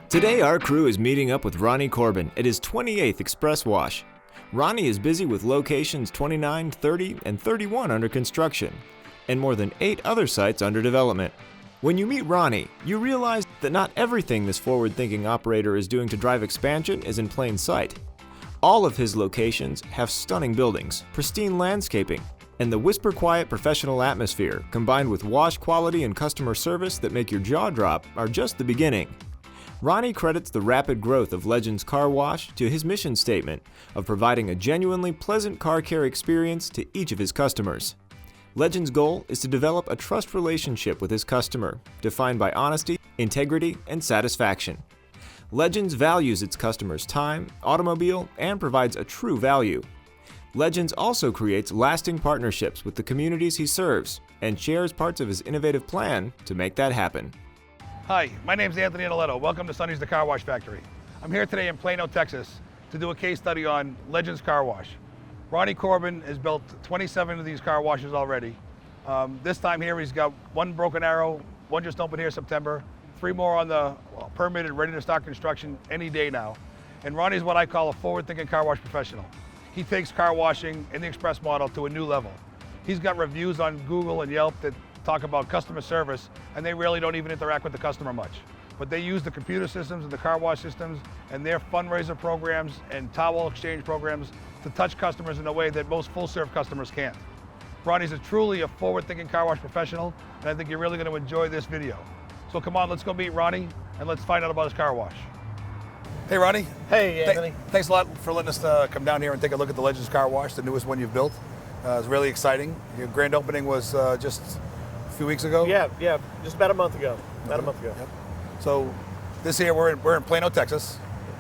Today our crew is meeting up with Ronnie Corbin at his 28th Express Wash. Ronnie is busy with locations 29, 30, and 31 under construction, and more than 8 other sites under development. When you meet Ronnie, you realize that not everything this forward-thinking operator is doing to drive expansion is in plain sight. All of his locations have stunning buildings, pristine landscaping, and the whisper-quiet professional atmosphere combined with wash quality and customer service that make your jaw drop are just the beginning. Ronnie credits the rapid growth of Legends Car Wash to his mission statement of providing a genuinely pleasant car care experience to each of his customers. Legends' goal is to develop a trust relationship with his customer, defined by honesty, integrity, and satisfaction. Legends values its customers' time, automobile, and provides a true value. Legends also creates lasting partnerships with the communities he serves and shares parts of his innovative plan to make that happen. Hi, my name is Anthony Analetto. Welcome to Ronnies the Car Wash Factory. I'm here today in Plano, Texas to do a case study on Legends Car Wash. Ronnie Corbin has built 27 of these car washes already. This time here he's got 1 Broken Arrow, 1 just opened here September, 3 more on the permitted, ready to start construction any day now. And Ronnie's what I call a forward-thinking car wash professional. He takes car washing in the express model to a new level. He's got reviews on Google and Yelp that talk about customer service, and they really don't even interact with the customer much. But they use the computer systems and the car wash systems and their fundraiser programs and towel exchange programs to touch customers in a way that most full-serve customers can't. Ronnie's truly a forward-thinking car wash professional, and I think you're really going to enjoy this video. So come on, let's go meet Ronnie, and let's find out about his car wash. Hey Ronnie. Hey Anthony. Thanks a lot for letting us come down here and take a look at the Legends Car Wash, the newest one you've built. It's really exciting. Your grand opening was just a few weeks ago? Yeah, just about a month ago. Yep. So this here, we're in Plano, Texas,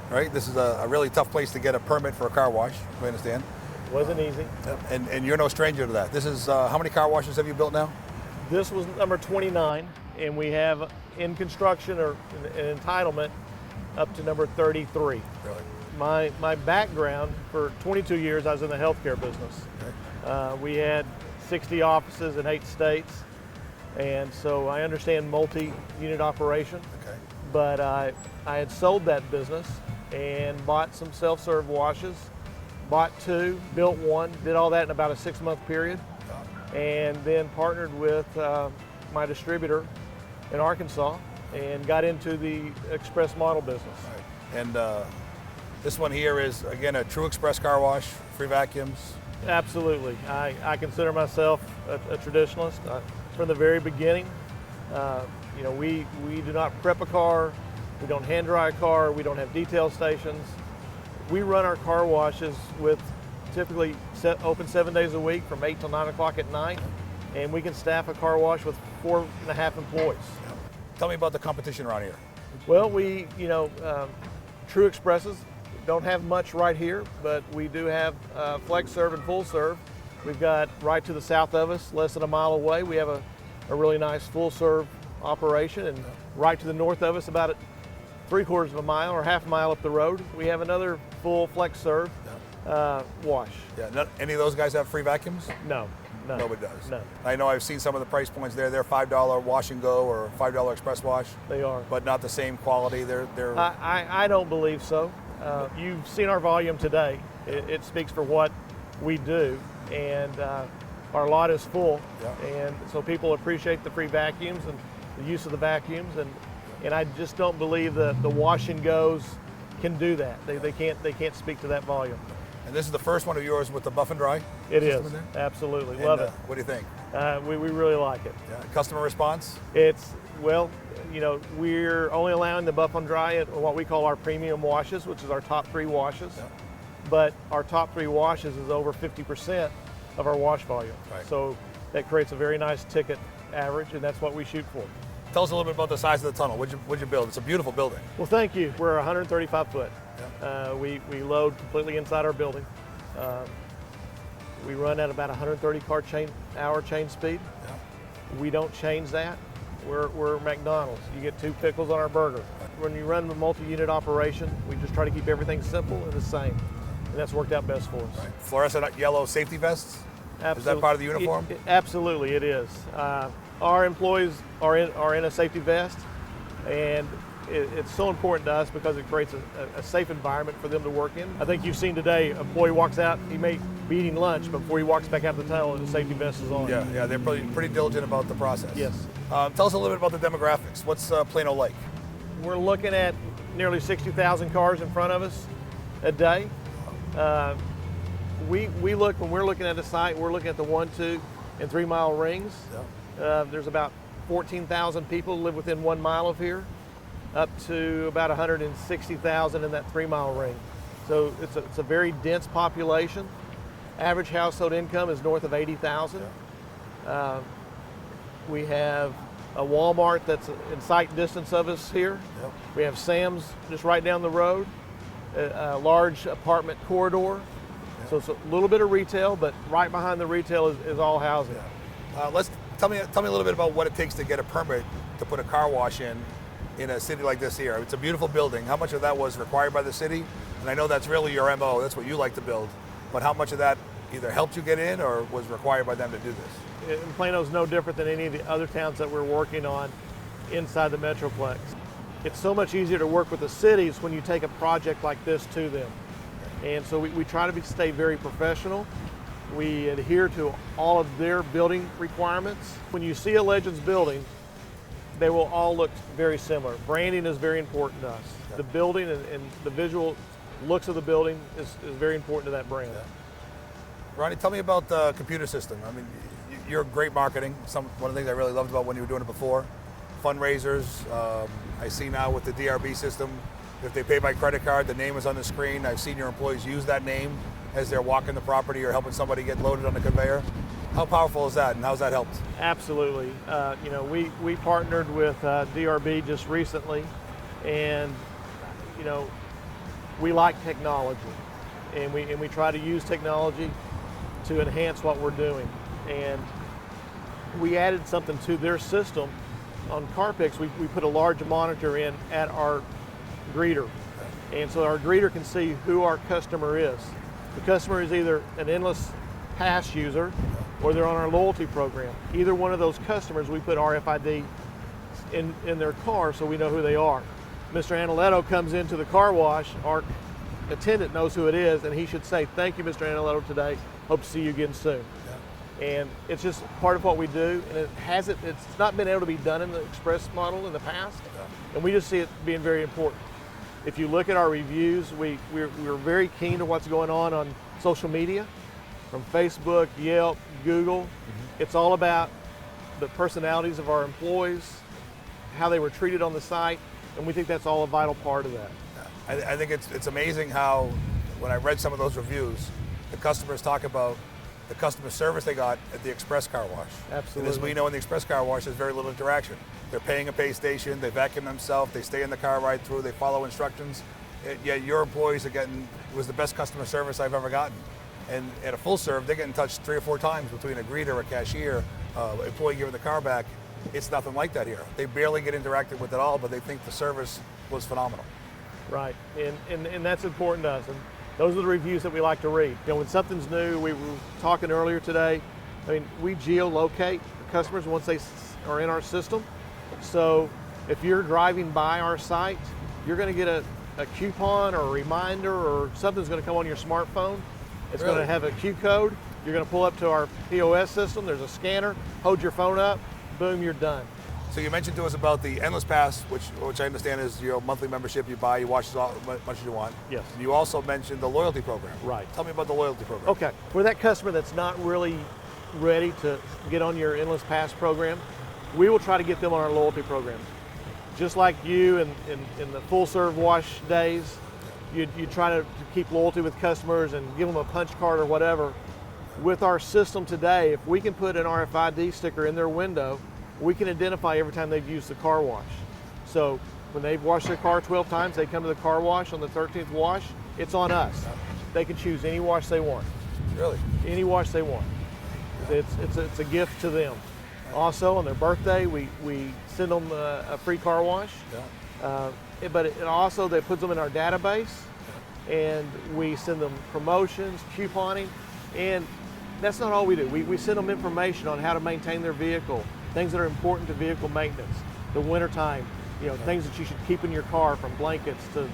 right? This is a really tough place to get a permit for a car wash, we understand. Wasn't easy. And you're no stranger to that. This is, how many car washes have you built now? This was number 29, and we have in construction or an entitlement up to number 33. Really? My background, for 22 years I was in the healthcare business. Okay. We had 60 offices in 8 states, and so I understand multi-unit operation. Okay. But I had sold that business and bought some self-serve washes, bought 2, built 1, did all that in about a 6-month period, and then partnered with my distributor in Arkansas and got into the express model business. Right. And this one here is, again, a true express car wash, free vacuums. Absolutely. I consider myself a traditionalist. From the very beginning, we do not prep a car, we don't hand dry a car, we don't have detail stations. We run our car washes with typically open 7 days a week from 8 till 9 o'clock at night, and we can staff a car wash with 4.5 employees. Tell me about the competition around here. Well, True Expresses don't have much right here, but we do have flex serve and full serve. We've got right to the south of us, less than a mile away, we have a really nice full serve operation, and right to the north of us, about 3/4 of a mile or half a mile up the road, we have another full flex serve wash. Yeah. Any of those guys have free vacuums? No. Nobody does. No. I know I've seen some of the price points there. They're $5 wash and go or $5 express wash. They are. But not the same quality. They're. I don't believe so. You've seen our volume today. It speaks for what we do, and our lot is full. Yeah. And so people appreciate the free vacuums and the use of the vacuums, and I just don't believe that the wash and goes can do that. They can't speak to that volume. And this is the first one of yours with the buff and dry? It is, absolutely. Love it. What do you think? We really like it. Yeah. Customer response? We're only allowing the buff and dry at what we call our premium washes, which is our top 3 washes. Yeah. But our top 3 washes is over 50% of our wash volume. Right. So that creates a very nice ticket average, and that's what we shoot for. Tell us a little bit about the size of the tunnel. What'd you build? It's a beautiful building. Well, thank you. We're 135 foot. Yeah. We load completely inside our building. We run at about 130 car hour chain speed. Yeah. We don't change that. We're McDonald's. You get 2 pickles on our burger. When you run a multi-unit operation, we just try to keep everything simple and the same. And that's worked out best for us. Right. Fluorescent yellow safety vests? Absolutely. Is that part of the uniform? Absolutely, it is. Our employees are in a safety vest, and it's so important to us because it creates a safe environment for them to work in. I think you've seen today, an employee walks out, he may be eating lunch, but before he walks back out the tunnel, the safety vest is on. Yeah, they're pretty diligent about the process. Yes. Tell us a little bit about the demographics. What's Plano like? We're looking at nearly 60,000 cars in front of us a day. When we're looking at a site, we're looking at the 1, 2, and 3 mile rings. Yeah. There's about 14,000 people live within 1 mile of here, up to about 160,000 in that 3 mile ring. So it's a very dense population. Average household income is north of 80,000. Yeah. We have a Walmart that's in sight distance of us here. Yep. We have Sam's just right down the road, a large apartment corridor. Yep. So it's a little bit of retail, but right behind the retail is all housing. Yeah. Tell me a little bit about what it takes to get a permit to put a car wash in a city like this here. It's a beautiful building. How much of that was required by the city? And I know that's really your MO, that's what you like to build, but how much of that either helped you get in or was required by them to do this? And Plano's no different than any of the other towns that we're working on inside the Metroplex. It's so much easier to work with the cities when you take a project like this to them. And so we try to stay very professional. We adhere to all of their building requirements. When you see a Legends building, they will all look very similar. Branding is very important to us. Yeah. The building and the visual looks of the building is very important to that brand. Yeah. Ronnie, tell me about the computer system. I mean, you're great marketing. One of the things I really loved about when you were doing it before, fundraisers. I see now with the DRB system, if they pay by credit card, the name is on the screen. I've seen your employees use that name as they're walking the property or helping somebody get loaded on the conveyor. How powerful is that, and how's that helped? Absolutely. We partnered with DRB just recently, and we like technology, and we try to use technology to enhance what we're doing. And we added something to their system. On CarPix, we put a large monitor in at our greeter. And so our greeter can see who our customer is. The customer is either an endless pass user or they're on our loyalty program. Either one of those customers, we put RFID in their car so we know who they are. Mr. Analetto comes into the car wash, our attendant knows who it is, and he should say, "Thank you, Mr. Analetto, today. Hope to see you again soon." And it's just part of what we do, and it's not been able to be done in the express model in the past, and we just see it being very important. If you look at our reviews, we're very keen to what's going on social media, from Facebook, Yelp, Google. Mm-hmm. It's all about the personalities of our employees, how they were treated on the site, and we think that's all a vital part of that. I think it's amazing how, when I read some of those reviews, the customers talk about the customer service they got at the express car wash. Absolutely. And as we know, in the express car wash, there's very little interaction. They're paying a pay station, they vacuum themselves, they stay in the car right through, they follow instructions. Yet your employees are was the best customer service I've ever gotten. And at a full serve, they're getting touched 3 or 4 times between a greeter, a cashier, employee giving the car back. It's nothing like that here. They barely get interacted with at all, but they think the service was phenomenal. Right, and that's important to us. And those are the reviews that we like to read. When something's new, we were talking earlier today, we geolocate the customers once they are in our system. So if you're driving by our site, you're going to get a coupon or a reminder, or something's going to come on your smartphone. It's going to have a Q code. You're going to pull up to our POS system. There's a scanner. Hold your phone up. Boom, you're done. So you mentioned to us about the Endless Pass, which I understand is your monthly membership. You buy, you wash as much as you want. Yes. And you also mentioned the loyalty program. Right. Tell me about the loyalty program. Okay. For that customer that's not really ready to get on your Endless Pass program, we will try to get them on our loyalty program. Just like you in the full serve wash days, you try to keep loyalty with customers and give them a punch card or whatever. With our system today, if we can put an RFID sticker in their window, we can identify every time they've used the car wash. So when they've washed their car 12 times, they come to the car wash on the 13th wash, it's on us. They can choose any wash they want. Really? Any wash they want. It's a gift to them. Also, on their birthday, we send them a free car wash. Yeah. But it also, that puts them in our database, and we send them promotions, couponing, and that's not all we do. We send them information on how to maintain their vehicle, things that are important to vehicle maintenance, the wintertime, things that you should keep in your car, from blankets to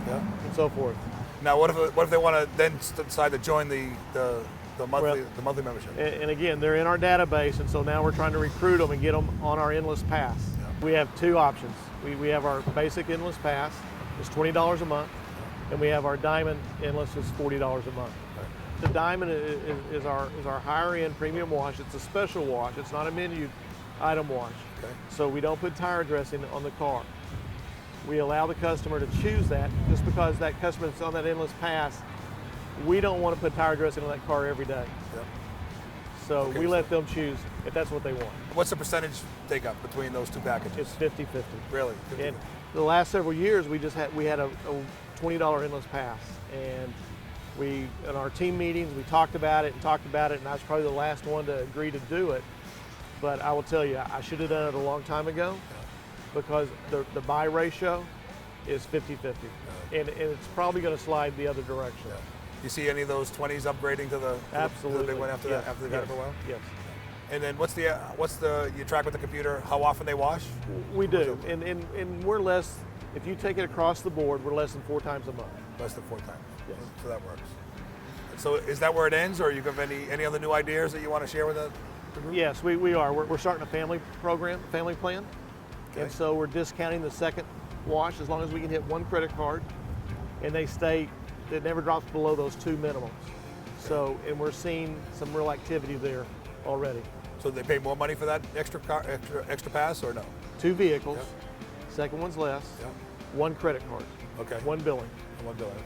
and so forth. Now, what if they want to then decide to join the monthly membership? And again, they're in our database, and so now we're trying to recruit them and get them on our Endless Pass. Yeah. We have two options. We have our basic Endless Pass, it's $20 a month, and we have our Diamond Endless, is $40 a month. Right. The Diamond is our higher end premium wash. It's a special wash. It's not a menu item wash. Okay. So we don't put tire dressing on the car. We allow the customer to choose that, just because that customer that's on that Endless Pass, we don't want to put tire dressing on that car every day. Yep. So we let them choose if that's what they want. What's the percentage take up between those two packages? It's 50-50. Really? 50-50. And the last several years, we had a $20 Endless Pass, and in our team meetings, we talked about it, and I was probably the last one to agree to do it. But I will tell you, I should have done it a long time ago, because the buy ratio is 50-50, and it's probably going to slide the other direction. Yeah. You see any of those 20s upgrading to the big one after that, after they got it for a while? Yes. And then what's the you track with the computer how often they wash? We do, and we're less. If you take it across the board, we're less than 4 times a month. Less than 4 times. Yes. So that works. So is that where it ends, or you have any other new ideas that you want to share with the group? Yes, we are. We're starting a family plan, Okay. and so we're discounting the second wash as long as we can hit 1 credit card, and it never drops below those 2 minimums. So, and we're seeing some real activity there already. So they pay more money for that extra pass, or no? 2 vehicles, Yep. Second one's less, Yep. 1 credit card, Okay. 1 billing. One billion.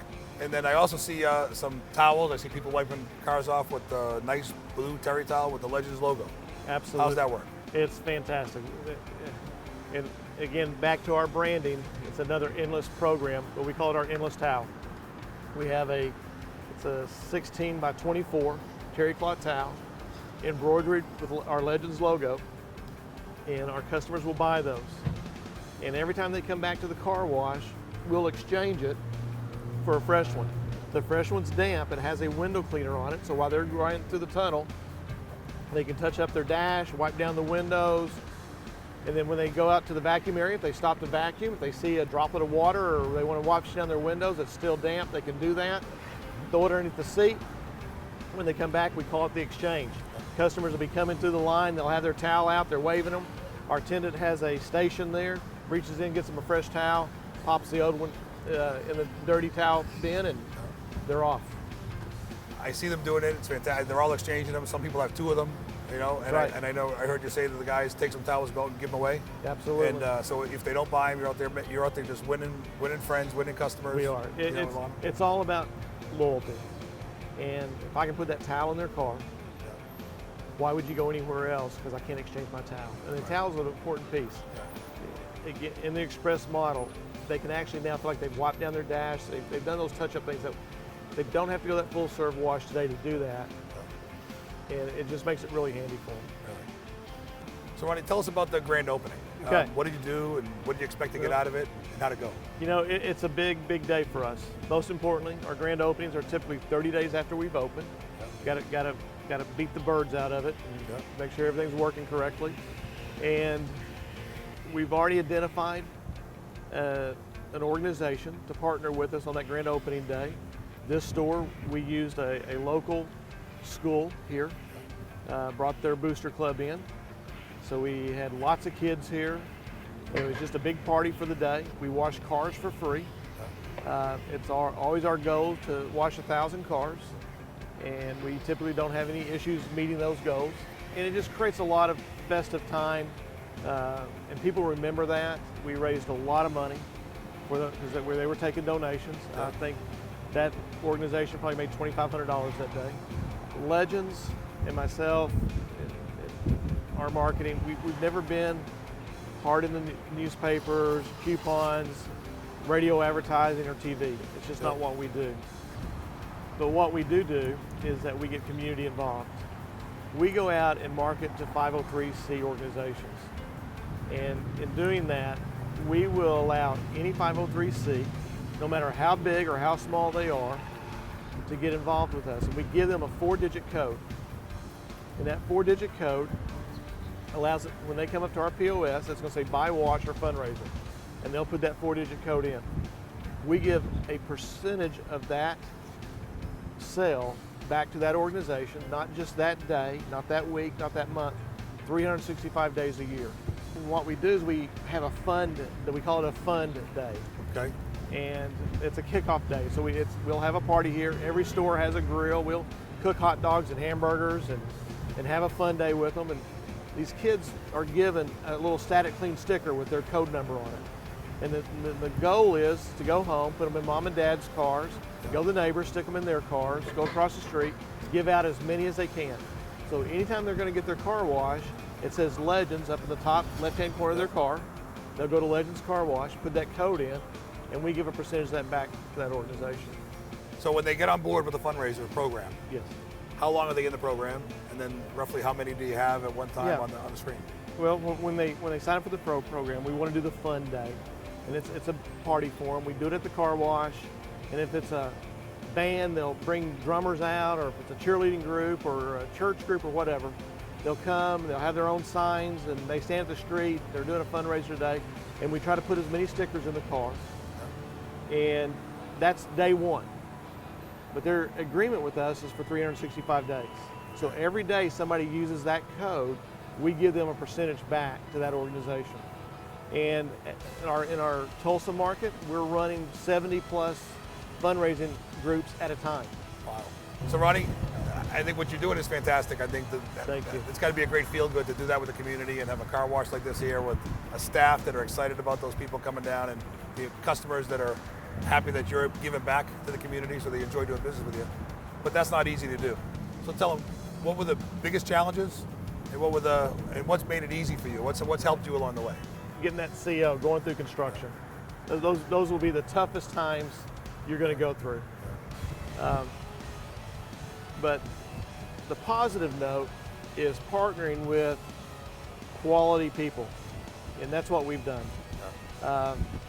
And then I also see some towels. I see people wiping cars off with the nice blue terry towel with the Legends logo. Absolutely. How's that work? It's fantastic. And again, back to our branding, it's another Endless program, but we call it our Endless Towel. We have it's a 16 by 24 terry cloth towel, embroidered with our Legends logo, and our customers will buy those. And every time they come back to the car wash, we'll exchange it for a fresh one. The fresh one's damp. It has a window cleaner on it, so while they're riding through the tunnel, they can touch up their dash, wipe down the windows, and then when they go out to the vacuum area, if they stop to vacuum, if they see a droplet of water or they want to wash down their windows, it's still damp, they can do that. Throw it underneath the seat. When they come back, we call it the exchange. Customers will be coming through the line, they'll have their towel out, they're waving them. Our attendant has a station there, reaches in, gets them a fresh towel, pops the old one in the dirty towel bin, and they're off. I see them doing it. It's fantastic. They're all exchanging them. Some people have 2 of them, And Right. I know I heard you say to the guys, take some towels, go and give them away. Absolutely. And so if they don't buy them, you're out there just winning friends, winning customers. We are. It's all about loyalty. And if I can put that towel in their car, why would you go anywhere else? Because I can't exchange my towel. And the towel's an important piece. Again, in the Express model, they can actually now feel like they've wiped down their dash. They've done those touch-up things that they don't have to go that full serve wash today to do that. And it just makes it really handy for them. So Ronnie, tell us about the grand opening. Okay. What did you do, and what do you expect to get out of it, and how'd it go? It's a big day for us. Most importantly, our grand openings are typically 30 days after we've opened. Got to beat the birds out of it and make sure everything's working correctly. And we've already identified an organization to partner with us on that grand opening day. This store, we used a local school here, brought their booster club in. So we had lots of kids here. It was just a big party for the day. We wash cars for free. It's always our goal to wash 1,000 cars, and we typically don't have any issues meeting those goals. And it just creates a lot of festive time, and people remember that. We raised a lot of money where they were taking donations. I think that organization probably made $2,500 that day. Legends and myself, our marketing, we've never been hard in the newspapers, coupons, radio advertising, or TV. It's just not what we do. But what we do is that we get community involved. We go out and market to 503c organizations. And in doing that, we will allow any 503c, no matter how big or how small they are, to get involved with us. And we give them a 4-digit code. And that 4-digit code allows it, when they come up to our POS, it's going to say buy wash or fundraiser, and they'll put that 4-digit code in. We give a percentage of that sale back to that organization, not just that day, not that week, not that month, 365 days a year. And what we do is we have a fund, we call it a fund day. Okay. And it's a kickoff day. So we'll have a party here. Every store has a grill. We'll cook hot dogs and hamburgers and have a fun day with them. And these kids are given a little static clean sticker with their code number on it. And the goal is to go home, put them in mom and dad's cars, go to the neighbors, stick them in their cars, go across the street, give out as many as they can. So anytime they're going to get their car washed, it says Legends up in the top left-hand corner of their car. They'll go to Legends Car Wash, put that code in, and we give a percentage of that back to that organization. So when they get on board with the fundraiser program, Yes. how long are they in the program? And then roughly how many do you have at one time on the screen? Well, when they sign up for the program, we want to do the fun day, and it's a party for them. We do it at the car wash, and if it's a band, they'll bring drummers out, or if it's a cheerleading group or a church group or whatever, they'll come, they'll have their own signs, and they stand at the street, they're doing a fundraiser day, and we try to put as many stickers in the car. And that's day one. But their agreement with us is for 365 days. So every day somebody uses that code, we give them a percentage back to that organization. And in our Tulsa market, we're running 70 plus fundraising groups at a time. Wow. So Ronnie, I think what you're doing is fantastic. I think Thank you. It's got to be a great feel good to do that with the community and have a car wash like this here with a staff that are excited about those people coming down and the customers that are happy that you're giving back to the community so they enjoy doing business with you. But that's not easy to do. So tell them, what were the biggest challenges and what's made it easy for you? What's helped you along the way? Getting that CO, going through construction. Those will be the toughest times you're going to go through. But the positive note is partnering with quality people, and that's what we've done.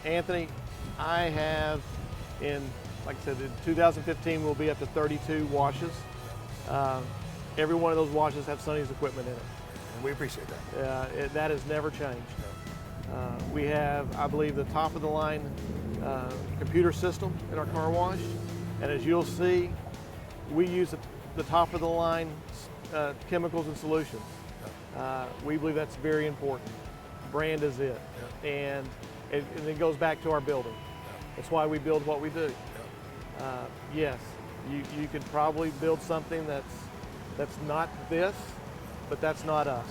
Anthony, I have like I said, in 2015 we'll be up to 32 washes. Every one of those washes have Sonny's equipment in it. And we appreciate that. That has never changed. We have, I believe, the top of the line computer system in our car wash, and as you'll see, we use the top of the line chemicals and solutions. We believe that's very important. Brand is it. And it goes back to our building. That's why we build what we do. Yes, you could probably build something that's not this, but that's not us.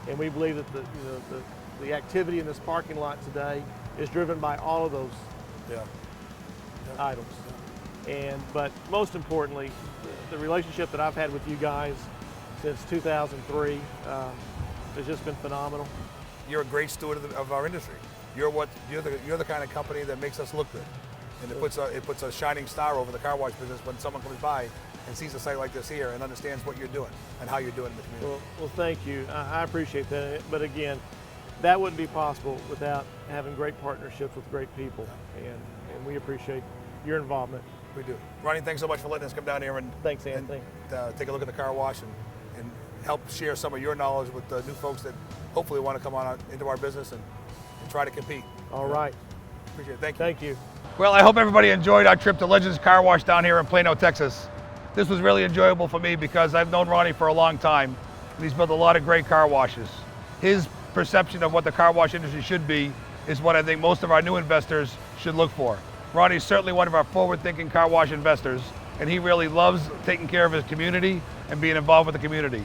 And we believe that the activity in this parking lot today is driven by all of those items. But most importantly, the relationship that I've had with you guys since 2003 has just been phenomenal. You're a great steward of our industry. You're the kind of company that makes us look good, and it puts a shining star over the car wash business when someone comes by and sees a site like this here and understands what you're doing and how you're doing in the community. Well, thank you. I appreciate that. But again, that wouldn't be possible without having great partnerships with great people, and we appreciate your involvement. We do. Ronnie, thanks so much for letting us come down here and thanks, Anthony. Take a look at the car wash and help share some of your knowledge with the new folks that hopefully want to come on into our business and try to compete. All right. Appreciate it. Thank you. Thank you. Well, I hope everybody enjoyed our trip to Legends Car Wash down here in Plano, Texas. This was really enjoyable for me because I've known Ronnie for a long time, and he's built a lot of great car washes. His perception of what the car wash industry should be is what I think most of our new investors should look for. Ronnie's certainly one of our forward-thinking car wash investors, and he really loves taking care of his community and being involved with the community.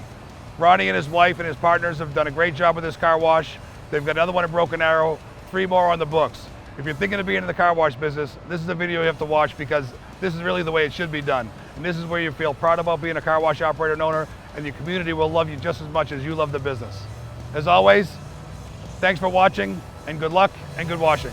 Ronnie and his wife and his partners have done a great job with this car wash. They've got another one in Broken Arrow, 3 more on the books. If you're thinking of being in the car wash business, this is a video you have to watch because this is really the way it should be done. And this is where you feel proud about being a car wash operator and owner, and your community will love you just as much as you love the business. As always, thanks for watching, and good luck and good washing.